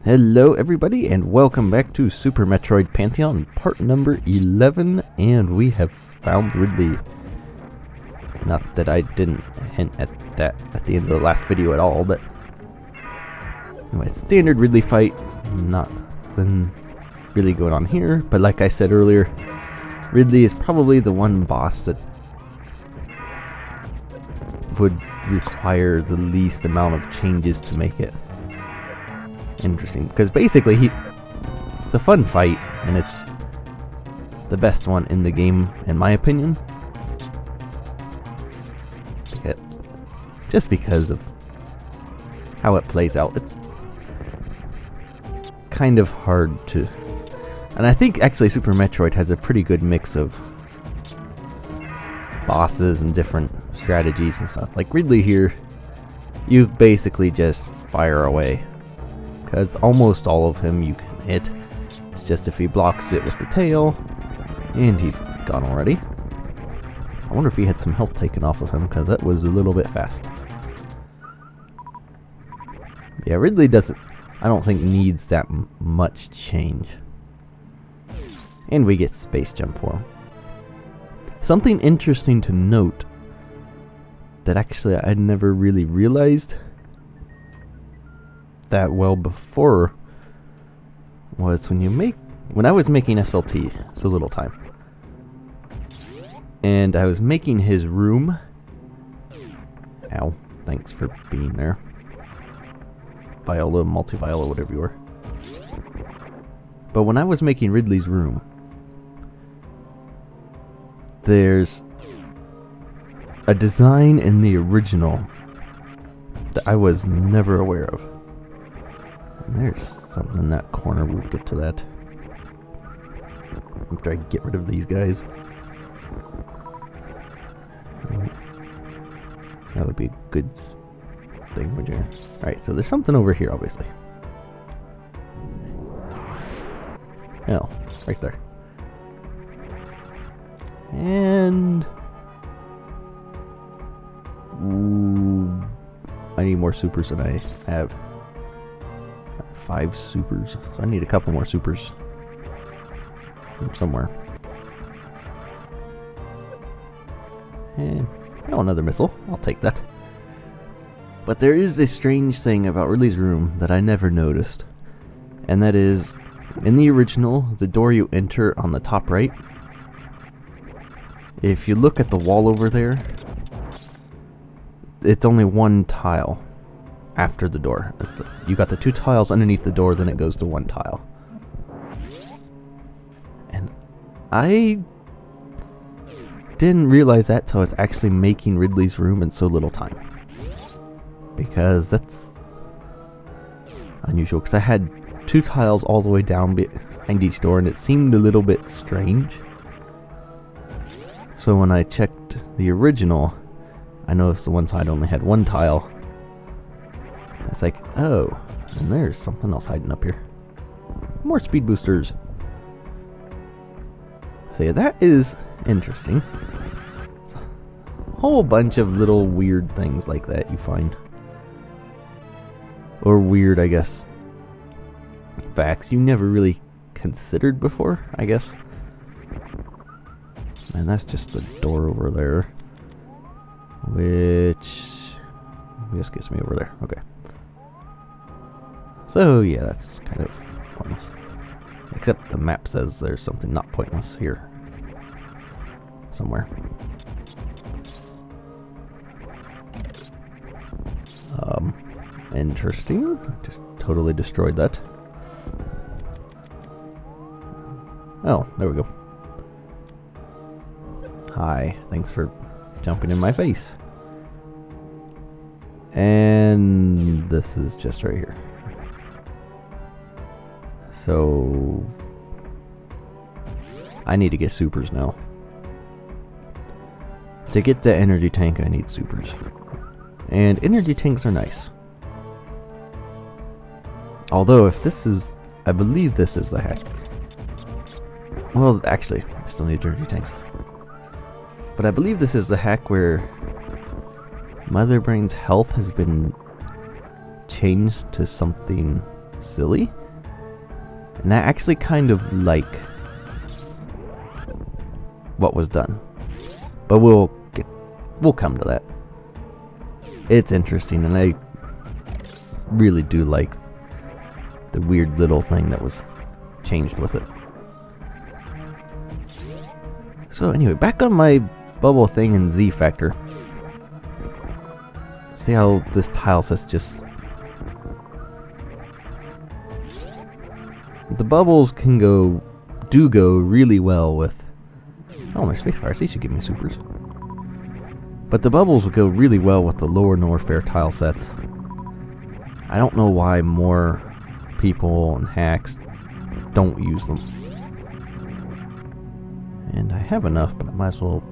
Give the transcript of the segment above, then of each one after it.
Hello everybody and welcome back to Super Metroid Pantheon, part number 11, and we have found Ridley. Not that I didn't hint at that at the end of the last video at all, but anyway, standard Ridley fight, nothing really going on here, but like I said earlier, Ridley is probably the one boss that would require the least amount of changes to make it interesting, because basically it's a fun fight and it's the best one in the game in my opinion, just because of how it plays out. It's kind of hard to, and I think actually Super Metroid has a pretty good mix of bosses and different strategies and stuff. Like Ridley here, you basically just fire away, because almost all of him you can hit. It's just if he blocks it with the tail, and he's gone already. I wonder if he had some health taken off of him, because that was a little bit fast. Yeah, Ridley doesn't, I don't think, needs that much change. And we get space jump for him. Something interesting to note that actually I never really realized that well before was when I was making SLT, so little time, and I was making his room. Ow, thanks for being there, Viola, multi-Viola, whatever you were. But when I was making Ridley's room, there's a design in the original that I was never aware of. And there's something in that corner. We'll get to that after I get rid of these guys. That would be a good thing, would you? Alright, so there's something over here, obviously. Oh, right there. And ooh, I need more supers than I have. 5 supers, so I need a couple more supers from somewhere. And oh, another missile. I'll take that. But there is a strange thing about Ridley's room that I never noticed, and that is, in the original, the door you enter on the top right, if you look at the wall over there, it's only one tile after the door. You got the 2 tiles underneath the door, then it goes to 1 tile. And I didn't realize that till I was actually making Ridley's room in so little time, because that's unusual, because I had 2 tiles all the way down behind each door, and it seemed a little bit strange. So when I checked the original, I noticed the one side only had 1 tile. It's like, oh, and there's something else hiding up here. More speed boosters. So yeah, that is interesting. It's a whole bunch of little weird things like that you find. Or weird, I guess, facts you never really considered before, I guess. And that's just the door over there, which I guess gets me over there. Okay. So yeah, that's kind of pointless. Except the map says there's something not pointless here somewhere. Interesting. Just totally destroyed that. Oh, there we go. Hi, thanks for jumping in my face. And this is just right here. So I need to get supers now. To get the energy tank, I need supers. And energy tanks are nice. Although if this is, I believe this is the hack. Well, actually, I still need energy tanks. But I believe this is the hack where Mother Brain's health has been changed to something silly. And I actually kind of like what was done. But we'll come to that. It's interesting, and I really do like the weird little thing that was changed with it. So anyway, back on my bubble thing in Z Factor. See how this tile sets just... The bubbles do go really well with... Oh, my spacefire's, they should give me supers. But the bubbles will go really well with the lower Norfair tile sets. I don't know why more people and hacks don't use them. And I have enough, but I might as well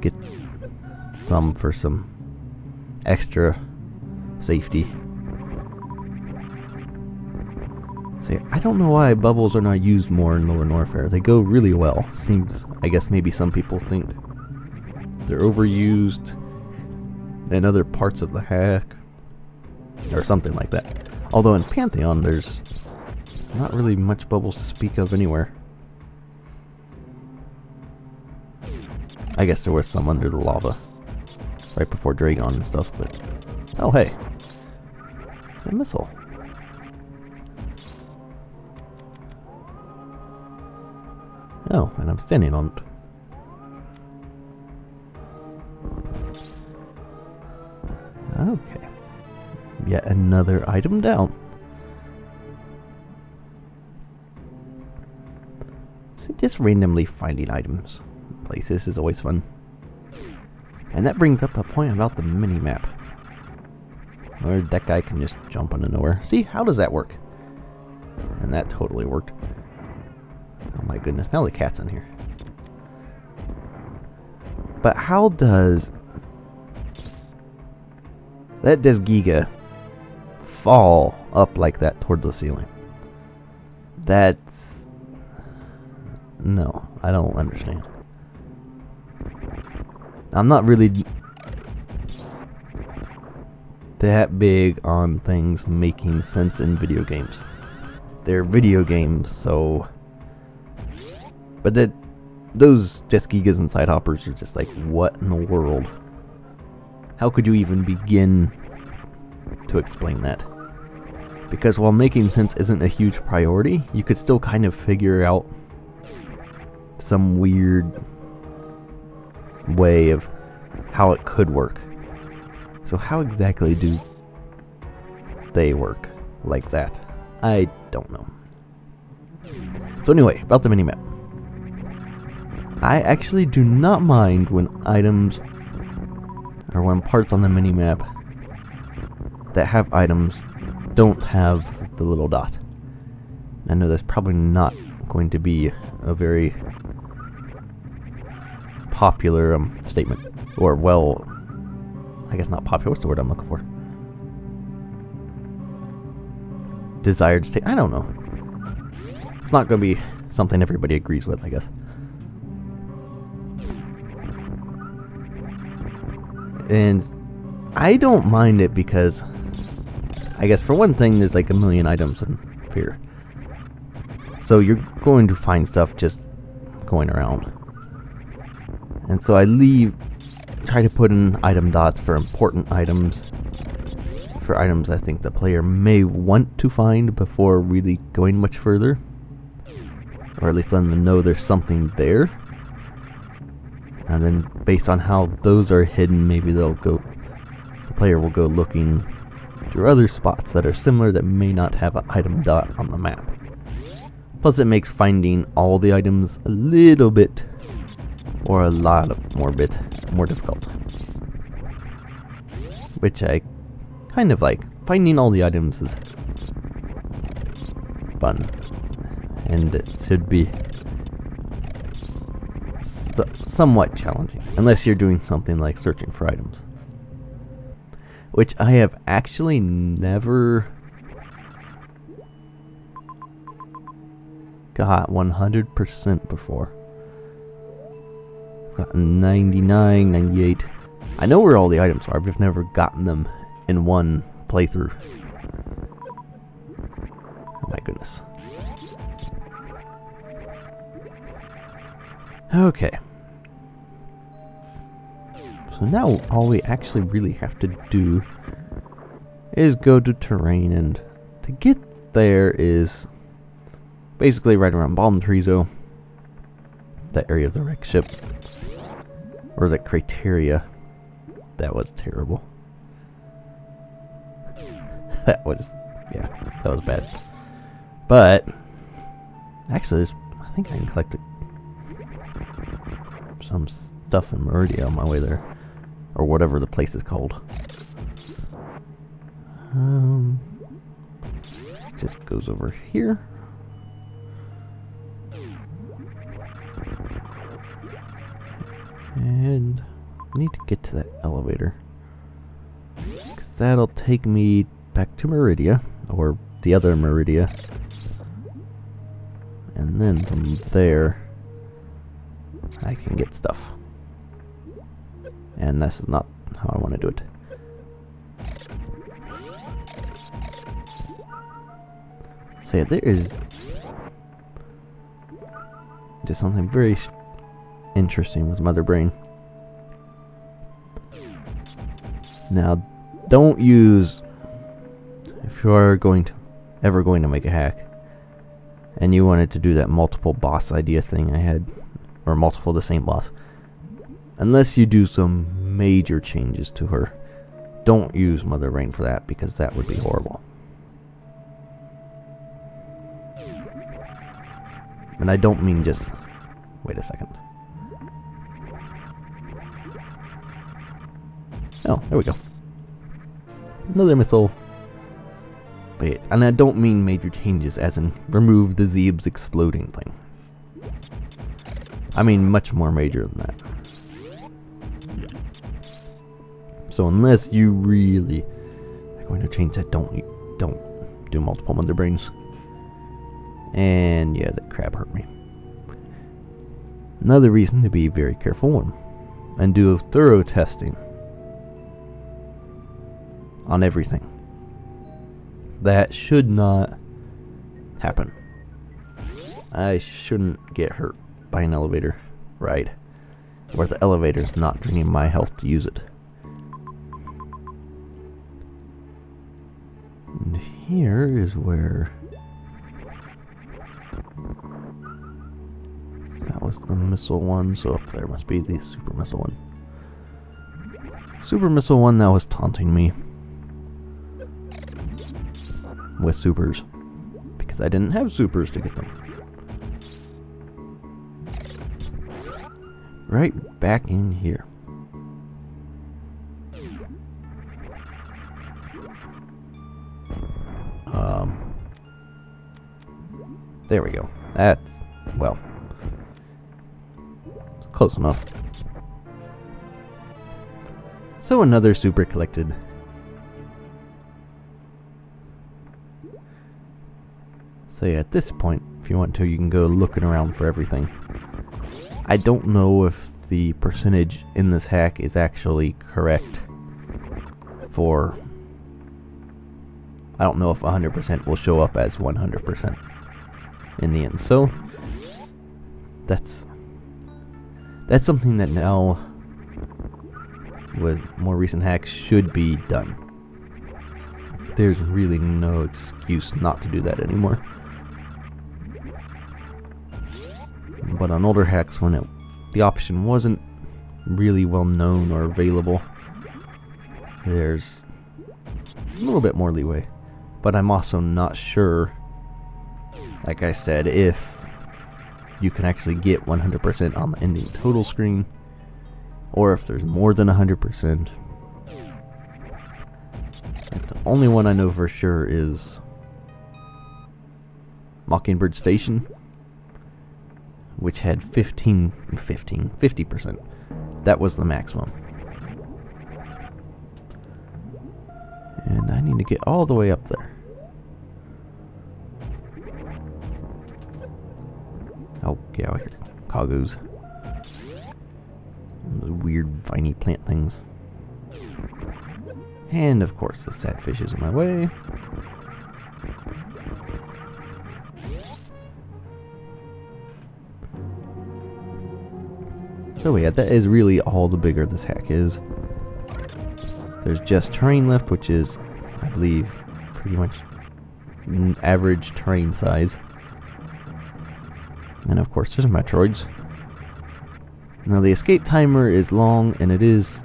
get some for some extra safety. See, I don't know why bubbles are not used more in lower Norfair. They go really well. Seems, I guess maybe some people think they're overused in other parts of the hack, or something like that. Although in Pantheon, there's not really much bubbles to speak of anywhere. I guess there was some under the lava, right before Dragon and stuff, but... Oh, hey. It's a missile. Oh, and I'm standing on it. Okay. Yet another item down. See, just randomly finding items in places is always fun. And that brings up a point about the mini-map. Where that guy can just jump into nowhere. See, how does that work? And that totally worked. Oh my goodness, now the cat's in here. But how does... That does Giga fall up like that toward the ceiling? That's... No, I don't understand. I'm not really that big on things making sense in video games. They're video games, so... But those just Gigas and Side Hoppers are just like, what in the world? How could you even begin to explain that? Because while making sense isn't a huge priority, you could still kind of figure out some weird way of how it could work. So how exactly do they work like that? I don't know. So anyway, about the minimap. I actually do not mind when items, or when parts on the minimap that have items don't have the little dot. I know that's probably not going to be a very popular statement, or well, I guess not popular, what's the word I'm looking for? Desired state, I don't know. It's not going to be something everybody agrees with, I guess. And I don't mind it because, I guess for one thing, there's like a million items in Fear. So you're going to find stuff just going around. And so I try to put in item dots for important items, for items I think the player may want to find before really going much further. Or at least letting them know there's something there. And then based on how those are hidden, maybe the player will go looking through other spots that are similar that may not have an item dot on the map. Plus it makes finding all the items a little bit, or a lot more difficult. Which I kind of like. Finding all the items is fun. And it should be somewhat challenging, unless you're doing something like searching for items, which I have actually never got 100% before. I've gotten 99, 98. I know where all the items are, but I've never gotten them in one playthrough. goodness. Okay. So now all we actually really have to do is go to Tourian, and to get there is basically right around Bomb Trezo, that area of the wreck ship, or the criteria. That was terrible. That was, yeah, that was bad. But actually, I think I can collect some stuff in Meridia on my way there, or whatever the place is called. Just goes over here. And I need to get to that elevator, 'cause that'll take me back to Meridia, or the other Meridia. And then from there, I can get stuff. And this is not how I want to do it. So yeah, there is just something very interesting with Mother Brain. Now, don't use, if you are ever going to make a hack, and you wanted to do that multiple boss idea thing I had, or multiple the same boss, unless you do some major changes to her, don't use Mother Brain for that, because that would be horrible. And I don't mean just, wait a second. Oh, there we go. Another missile. Wait, and I don't mean major changes as in remove the Zeeb's exploding thing. I mean much more major than that. So unless you really are going to change that, don't do multiple Mother Brains. And yeah, that crab hurt me. Another reason to be very careful and do a thorough testing on everything. That should not happen. I shouldn't get hurt by an elevator ride where the elevator's not draining my health to use it. And here is where that was the missile one, so up there must be the super missile one. Super missile one that was taunting me with supers, because I didn't have supers to get them. Right back in here. There we go. That's, well, it's close enough. So another super collected. So yeah, at this point, if you want to, you can go looking around for everything. I don't know if the percentage in this hack is actually correct for, I don't know if 100% will show up as 100% in the end. So that's something that now with more recent hacks should be done. There's really no excuse not to do that anymore. But on older hacks, when the option wasn't really well known or available, there's a little bit more leeway. But I'm also not sure, like I said, if you can actually get 100% on the ending total screen, or if there's more than 100%. Like the only one I know for sure is Mockingbird Station, which had 50%. That was the maximum. And I need to get all the way up there. Oh, yeah, I hear Kagus. Those weird viney plant things. And of course the sad fish is in my way. So yeah, that is really all the bigger this hack is. There's just terrain left, which is, I believe, pretty much an average terrain size. And of course there's Metroids. Now the escape timer is long, and it is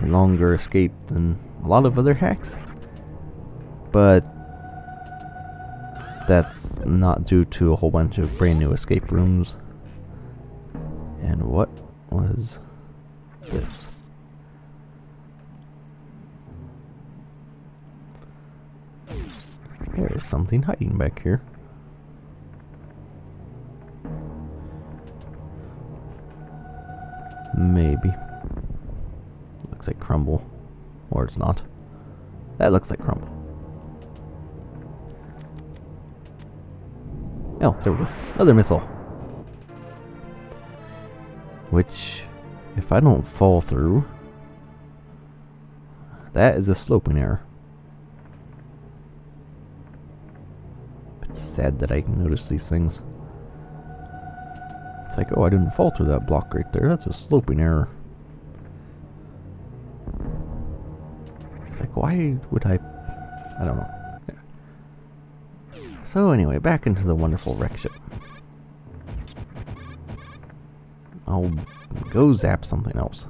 a longer escape than a lot of other hacks. But that's not due to a whole bunch of brand new escape rooms. And what was this? There is something hiding back here. Maybe. Looks like crumble. Or it's not. That looks like crumble. Oh, there we go. Another missile. Which, if I don't fall through, that is a sloping error. It's sad that I can notice these things. It's like, oh, I didn't fall through that block right there. That's a sloping error. It's like, why would I don't know. So anyway, back into the wonderful wreck ship. I'll go zap something else.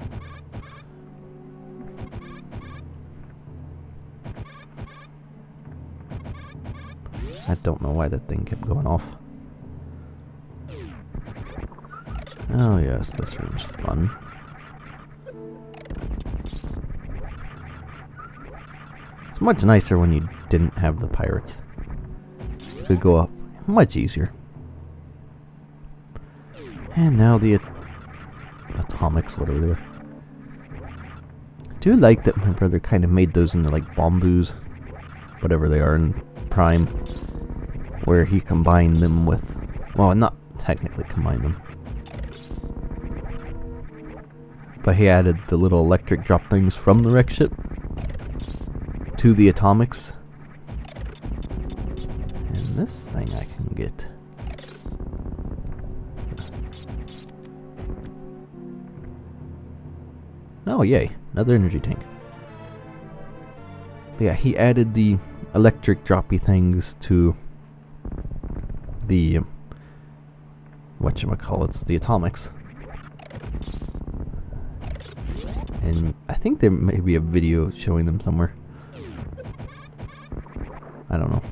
I don't know why that thing kept going off. Oh yes, this room's fun. It's much nicer when you didn't have the pirates. It could go up much easier. And now the atomics, whatever they are. I do like that my brother kind of made those into like bomboos, whatever they are in Prime, where he combined them with, well, not technically combined them, but he added the little electric drop things from the wreck ship to the atomics. And this thing I can get. Oh yay, another energy tank. But yeah, he added the electric droppy things to the whatchamacallits, the atomics. And I think there may be a video showing them somewhere. I don't know.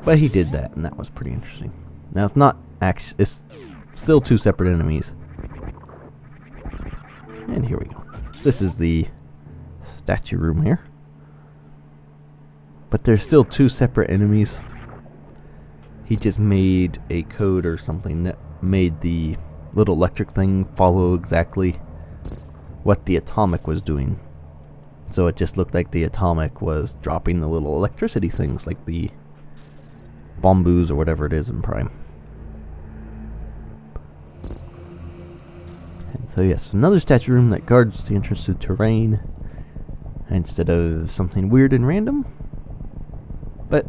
But he did that, and that was pretty interesting. Now it's not actually, it's still two separate enemies. And here we go. This is the statue room here. But there's still two separate enemies. He just made a code or something that made the little electric thing follow exactly what the atomic was doing. So it just looked like the atomic was dropping the little electricity things, like the bomboos or whatever it is in Prime. And so yes, another statue room that guards the entrance to terrain instead of something weird and random. But,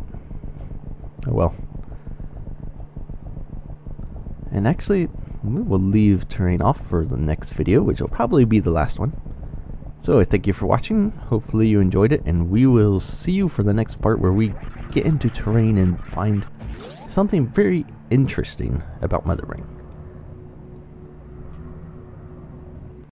oh well. And actually, we will leave terrain off for the next video, which will probably be the last one. So thank you for watching, hopefully you enjoyed it, and we will see you for the next part where we get into terrain and find something very interesting about Mother Ring.